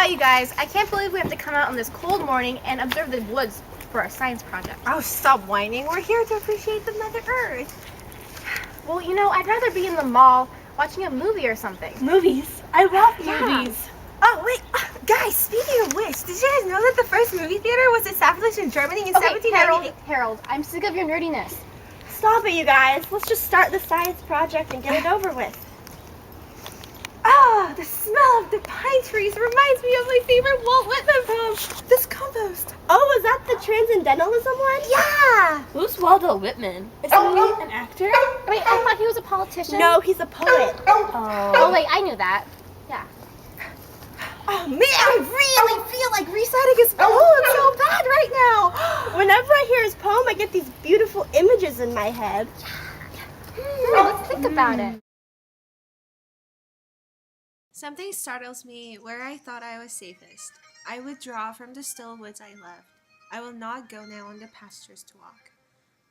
Wow, you guys, I can't believe we have to come out on this cold morning and observe the woods for our science project. Oh, stop whining. We're here to appreciate the Mother Earth. Well, I'd rather be in the mall watching a movie or something. Movies? I love Yeah. movies. Oh, wait. Guys, speaking of which, did you guys know that the first movie theater was established in Germany in Okay, 1798? Harold, I'm sick of your nerdiness. Stop it, you guys. Let's just start the science project and get it over with. Ah, the smell of the pine trees reminds me of my favorite Walt Whitman poem, This Compost. Oh, was that the transcendentalism one? Yeah! Who's Waldo Whitman? Is he an actor? Wait, I thought he was a politician. No, he's a poet. Oh, wait, I knew that. Yeah. Oh man, I really feel like reciting his poem so bad right now. Whenever I hear his poem, I get these beautiful images in my head. Let's think about it. Something startles me where I thought I was safest. I withdraw from the still woods I loved. I will not go now on the pastures to walk.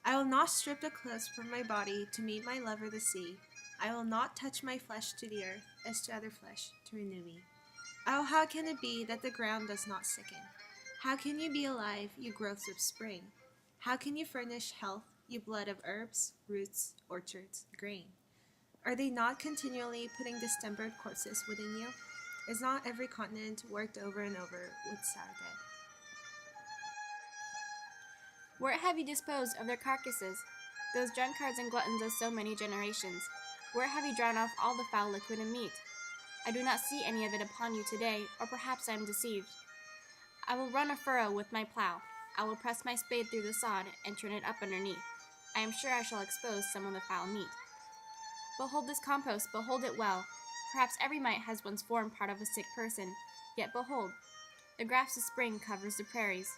I will not strip the clothes from my body to meet my lover the sea. I will not touch my flesh to the earth as to other flesh to renew me. Oh, how can it be that the ground does not sicken? How can you be alive, you growths of spring? How can you furnish health, you blood of herbs, roots, orchards, grain? Are they not continually putting distempered corpses within you? Is not every continent worked over and over with sour dead? Where have you disposed of their carcasses, those drunkards and gluttons of so many generations? Where have you drawn off all the foul liquid and meat? I do not see any of it upon you today, or perhaps I am deceived. I will run a furrow with my plow. I will press my spade through the sod and turn it up underneath. I am sure I shall expose some of the foul meat. Behold this compost, behold it well. Perhaps every mite has once formed part of a sick person. Yet behold, the grass of spring covers the prairies.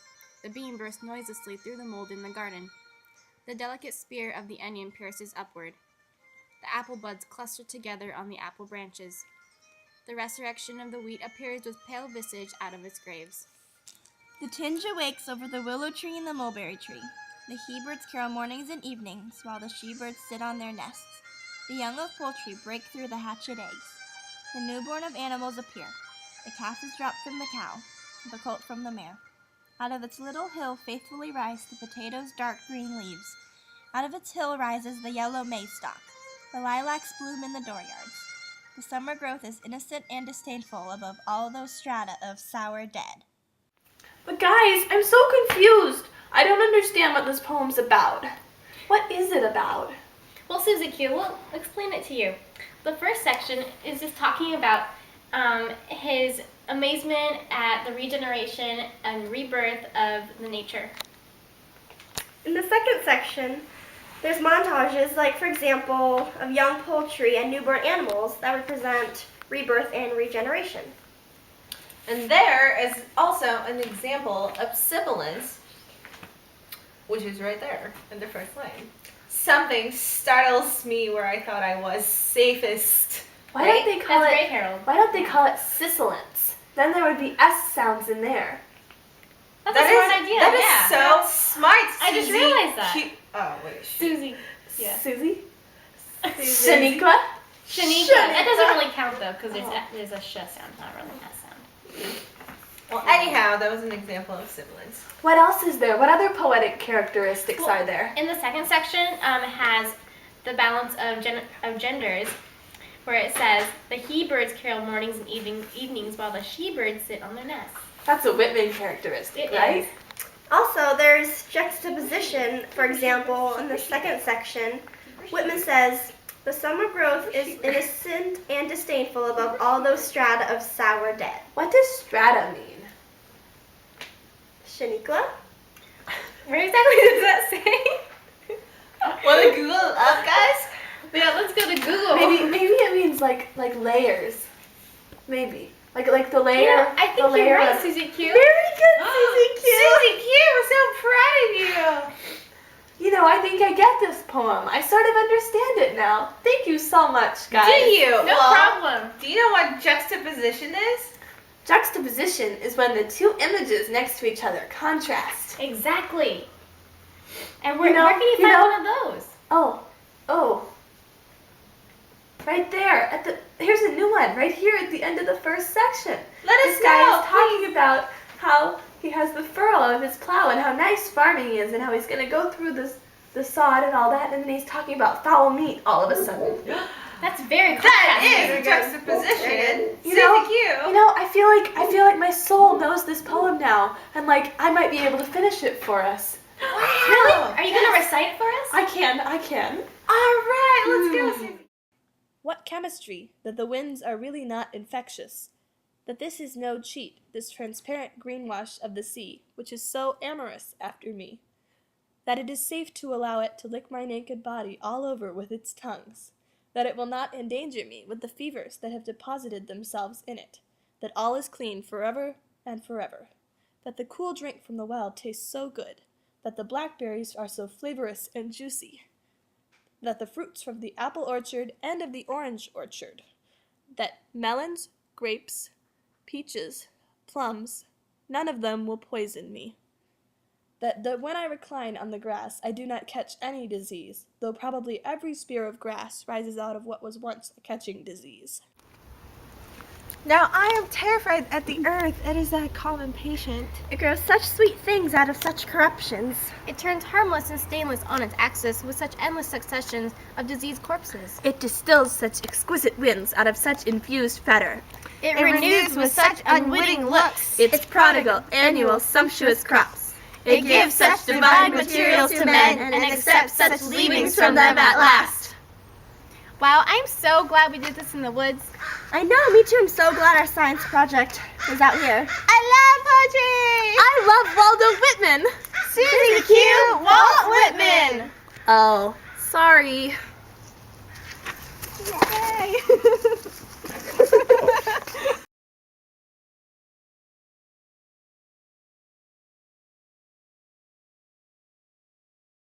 The bean bursts noiselessly through the mold in the garden. The delicate spear of the onion pierces upward. The apple buds cluster together on the apple branches. The resurrection of the wheat appears with pale visage out of its graves. The tinge awakes over the willow tree and the mulberry tree. The he-birds carol mornings and evenings, while the she-birds sit on their nests. The young of poultry break through the hatchet eggs. The newborn of animals appear. The calf is dropped from the cow, the colt from the mare. Out of its little hill faithfully rise the potato's dark green leaves. Out of its hill rises the yellow maize stalk. The lilacs bloom in the dooryards. The summer growth is innocent and disdainful above all those strata of sour dead. But guys, I'm so confused. I don't understand what this poem's about. What is it about? Well, Susie Q, we'll explain it to you. The first section is just talking about his amazement at the regeneration and rebirth of the nature. In the second section, there's montages, like, for example, of young poultry and newborn animals that represent rebirth and regeneration. And there is also an example of sibilance, which is right there in the first line. Something startles me where I thought I was safest. Why don't they call That's it? great, Harold. Why don't they call it sibilance? Then there would be S sounds in there. That's a smart idea. That yeah. is so smart, I just Susie. realized that. Oh, wait. Susie. Yeah. Susie? Susie. Shaniqua? Shanika. That doesn't really count though, because there's a sh sound, not really an S sound. Well, anyhow, that was an example of sibilance. What else is there? What other poetic characteristics Well, are there? In the second section, has the balance of genders, where it says the he-birds carol mornings and evenings while the she-birds sit on their nests. That's a Whitman characteristic, It right? is. Also, there's juxtaposition. For example, in the second section, Whitman says, the summer growth is innocent and disdainful above all those strata of sour dead. What does strata mean? Shaniqua? Where exactly does that say? Want to Google it up, guys? Yeah, let's go to Google. Maybe it means like layers. Maybe. Like the layer. Yeah, I think the layer you're right, of- Susie Q. Very good, Susie Q. Susie Q, we're so proud of you. I think I get this poem. I sort of understand it now. Thank you so much, guys. Do you? No problem. Do you know what juxtaposition is? Juxtaposition is when the two images next to each other contrast. Exactly. And where You know- can you you find know- one of those? Oh. Right there at the here's a new one right here at the end of the first section. Let us This guy know, is talking about how he has the furrow of his plow and how nice farming is and how he's going to go through the sod and all that, and then he's talking about foul meat all of a sudden. That's very That contrasting. is a juxtaposition. You know, Susie Q. You know, I feel like my soul knows this poem now, and like I might be able to finish it for us. Really? Are you gonna recite it for us? I can. All right, let's go, Susie. What chemistry, that the winds are really not infectious, that this is no cheat, this transparent greenwash of the sea, which is so amorous after me, that it is safe to allow it to lick my naked body all over with its tongues, that it will not endanger me with the fevers that have deposited themselves in it, that all is clean forever and forever, that the cool drink from the well tastes so good, that the blackberries are so flavorous and juicy, that the fruits from the apple orchard and of the orange orchard, that melons, grapes, peaches, plums, none of them will poison me, that when I recline on the grass I do not catch any disease, though probably every spear of grass rises out of what was once a catching disease. Now I am terrified at the earth. It is that calm and patient. It grows such sweet things out of such corruptions. It turns harmless and stainless on its axis with such endless successions of diseased corpses. It distills such exquisite winds out of such infused fetor. It renews with such unwitting looks. Its prodigal, annual, sumptuous crops. It gives such divine materials to men and accepts such leavings from them at last. Wow, I'm so glad we did this in the woods. I know, me too. I'm so glad our science project was out here. I love poetry. I love Waldo Whitman. Susie Q. Walt Whitman. Oh, sorry. Yay!